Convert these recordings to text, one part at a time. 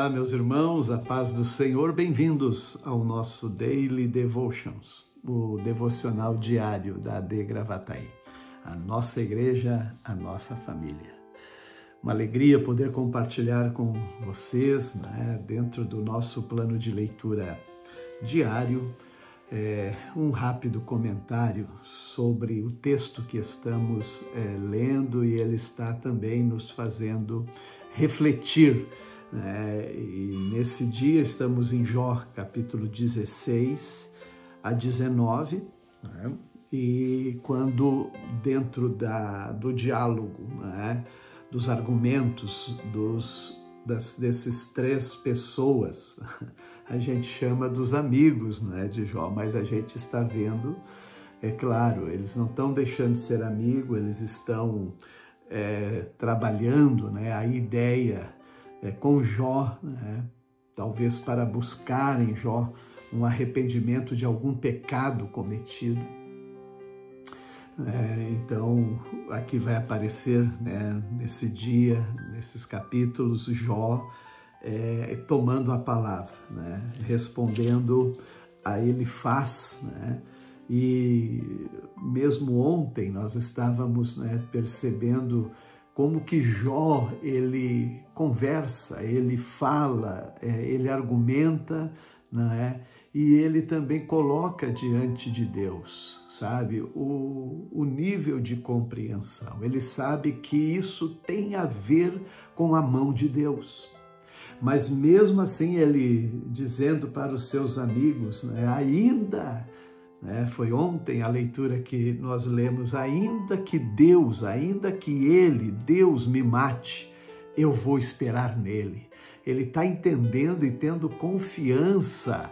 Olá, meus irmãos, a paz do Senhor, bem-vindos ao nosso Daily Devotions, o devocional diário da AD Gravataí, a nossa igreja, a nossa família. Uma alegria poder compartilhar com vocês, dentro do nosso plano de leitura diário, um rápido comentário sobre o texto que estamos lendo, e ele está também nos fazendo refletir. E nesse dia estamos em Jó, capítulo 16 a 19, e quando dentro do diálogo, dos argumentos desses três pessoas, a gente chama dos amigos de Jó, mas a gente está vendo, é claro, eles não estão deixando de ser amigos, eles estão trabalhando a ideia com Jó, talvez para buscar em Jó um arrependimento de algum pecado cometido. Então, aqui vai aparecer, nesse dia, nesses capítulos, Jó tomando a palavra, respondendo a Elifaz, E mesmo ontem nós estávamos percebendo como que Jó, ele conversa, ele fala, ele argumenta, e ele também coloca diante de Deus, sabe, o nível de compreensão. Ele sabe que isso tem a ver com a mão de Deus. Mas mesmo assim, ele dizendo para os seus amigos, ainda... Foi ontem a leitura que nós lemos, ainda que Deus me mate, eu vou esperar nele. Ele está entendendo e tendo confiança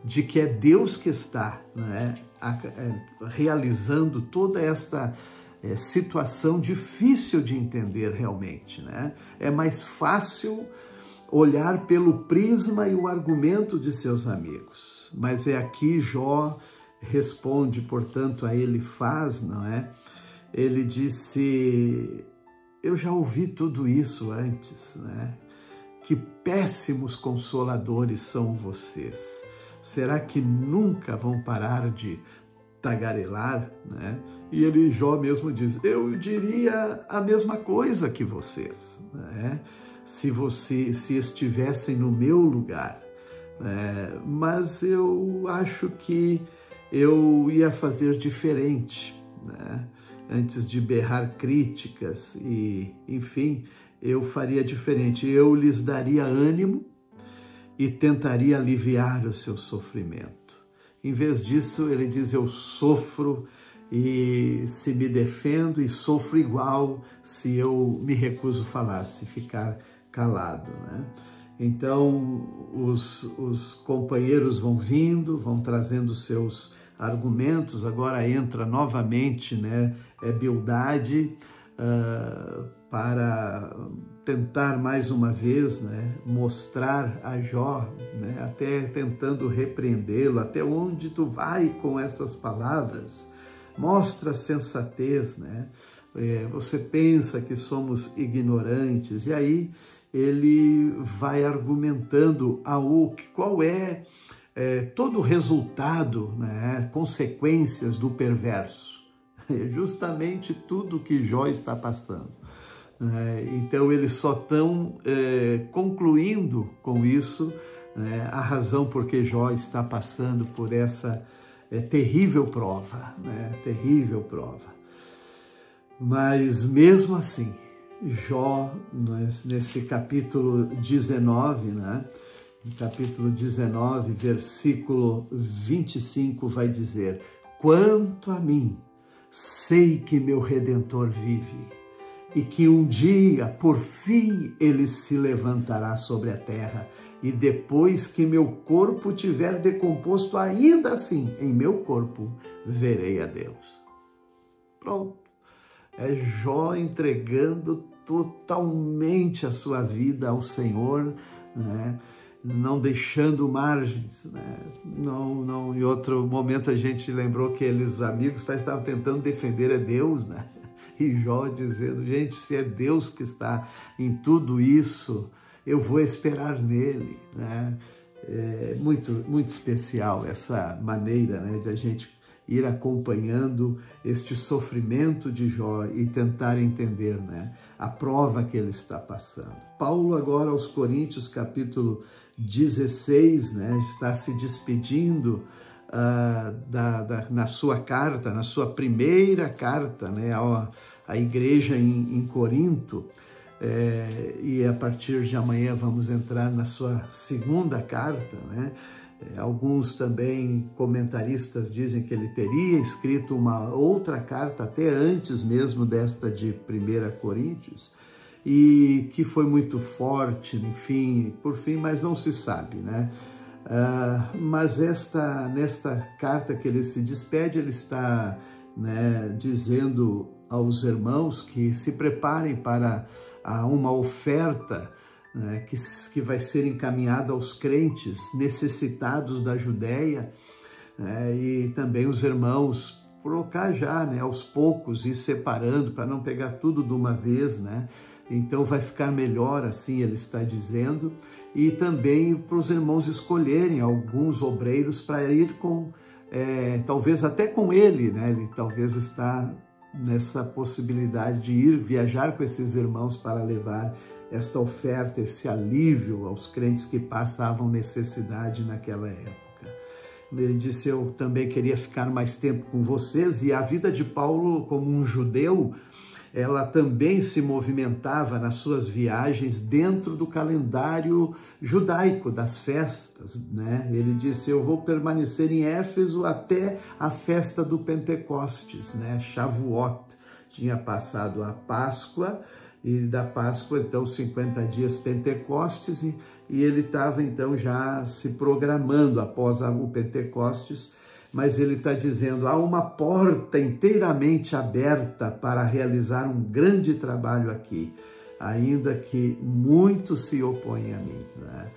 de que é Deus que está realizando toda esta situação difícil de entender realmente. É mais fácil olhar pelo prisma e o argumento de seus amigos, mas aqui Jó responde, portanto, a Elifaz, Ele disse, eu já ouvi tudo isso antes, Que péssimos consoladores são vocês. Será que nunca vão parar de tagarelar, E Jó mesmo diz, eu diria a mesma coisa que vocês, se estivessem no meu lugar, mas eu acho que eu ia fazer diferente, Antes de berrar críticas e, enfim, eu faria diferente. Eu lhes daria ânimo e tentaria aliviar o seu sofrimento. Em vez disso, ele diz, eu sofro e se me defendo e sofro igual se eu me recuso a falar, se ficar calado, Então, os companheiros vão vindo, vão trazendo seus argumentos. Agora entra novamente, Bildade, para tentar mais uma vez, mostrar a Jó, até tentando repreendê-lo, até onde tu vai com essas palavras? Mostra sensatez, Você pensa que somos ignorantes, e aí ele vai argumentando qual é todo o resultado, consequências do perverso. É justamente tudo que Jó está passando. Então, eles só estão concluindo com isso a razão por que Jó está passando por essa terrível prova, terrível prova. Mas, mesmo assim, Jó, nesse capítulo 19, capítulo 19, versículo 25, vai dizer, quanto a mim, sei que meu Redentor vive e que um dia, por fim, ele se levantará sobre a terra, e depois que meu corpo tiver decomposto, ainda assim, em meu corpo, verei a Deus. Pronto. É Jó entregando totalmente a sua vida ao Senhor, não deixando margens, Não, em outro momento a gente lembrou que os amigos estavam tentando defender a Deus, E Jó dizendo, gente, se é Deus que está em tudo isso, eu vou esperar nele, né? É muito especial essa maneira, né, de a gente ir acompanhando este sofrimento de Jó e tentar entender, né, a prova que ele está passando. Paulo agora aos Coríntios, capítulo 16, né, está se despedindo na sua carta, na sua primeira carta, né, à igreja em Corinto, e a partir de amanhã vamos entrar na sua segunda carta, né? Alguns também comentaristas dizem que ele teria escrito uma outra carta até antes mesmo desta de 1 Coríntios, e que foi muito forte, enfim, por fim, mas não se sabe, né? Mas nesta carta que ele se despede, ele está, né, dizendo aos irmãos que se preparem para uma oferta, né, que vai ser encaminhada aos crentes necessitados da Judéia, né, e também os irmãos colocar já, né, aos poucos, ir separando para não pegar tudo de uma vez, né? Então vai ficar melhor assim, ele está dizendo, e também para os irmãos escolherem alguns obreiros para ir com, talvez até com ele, né? Ele talvez está nessa possibilidade de ir viajar com esses irmãos para levar esta oferta, esse alívio aos crentes que passavam necessidade naquela época. Ele disse, eu também queria ficar mais tempo com vocês, e a vida de Paulo como um judeu, ela também se movimentava nas suas viagens dentro do calendário judaico das festas, né? Ele disse, eu vou permanecer em Éfeso até a festa do Pentecostes, né? Shavuot. Tinha passado a Páscoa, e da Páscoa, então, 50 dias Pentecostes, e ele estava, então, já se programando após o Pentecostes, mas ele está dizendo, há uma porta inteiramente aberta para realizar um grande trabalho aqui, ainda que muitos se opõem a mim, né?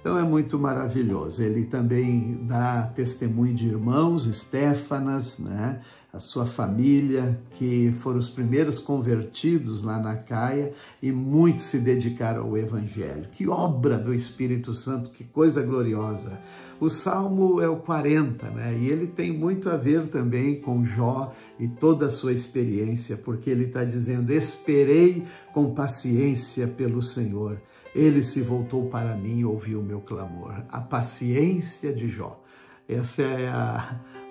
Então é muito maravilhoso. Ele também dá testemunho de irmãos, Estéfanas, né? A sua família, que foram os primeiros convertidos lá na Caia, e muitos se dedicaram ao Evangelho. Que obra do Espírito Santo, que coisa gloriosa! O Salmo é o 40, né? E ele tem muito a ver também com Jó e toda a sua experiência, porque ele está dizendo, esperei com paciência pelo Senhor. Ele se voltou para mim e ouviu o meu clamor. A paciência de Jó. Esse é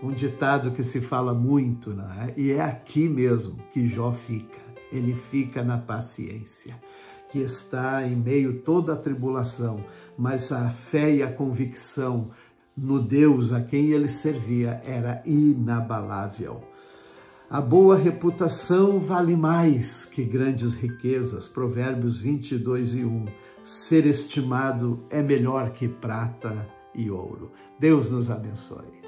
um ditado que se fala muito, né? E é aqui mesmo que Jó fica. Ele fica na paciência, que está em meio a toda a tribulação, mas a fé e a convicção no Deus a quem ele servia era inabalável. A boa reputação vale mais que grandes riquezas, Provérbios 22:1. Ser estimado é melhor que prata e ouro. Deus nos abençoe.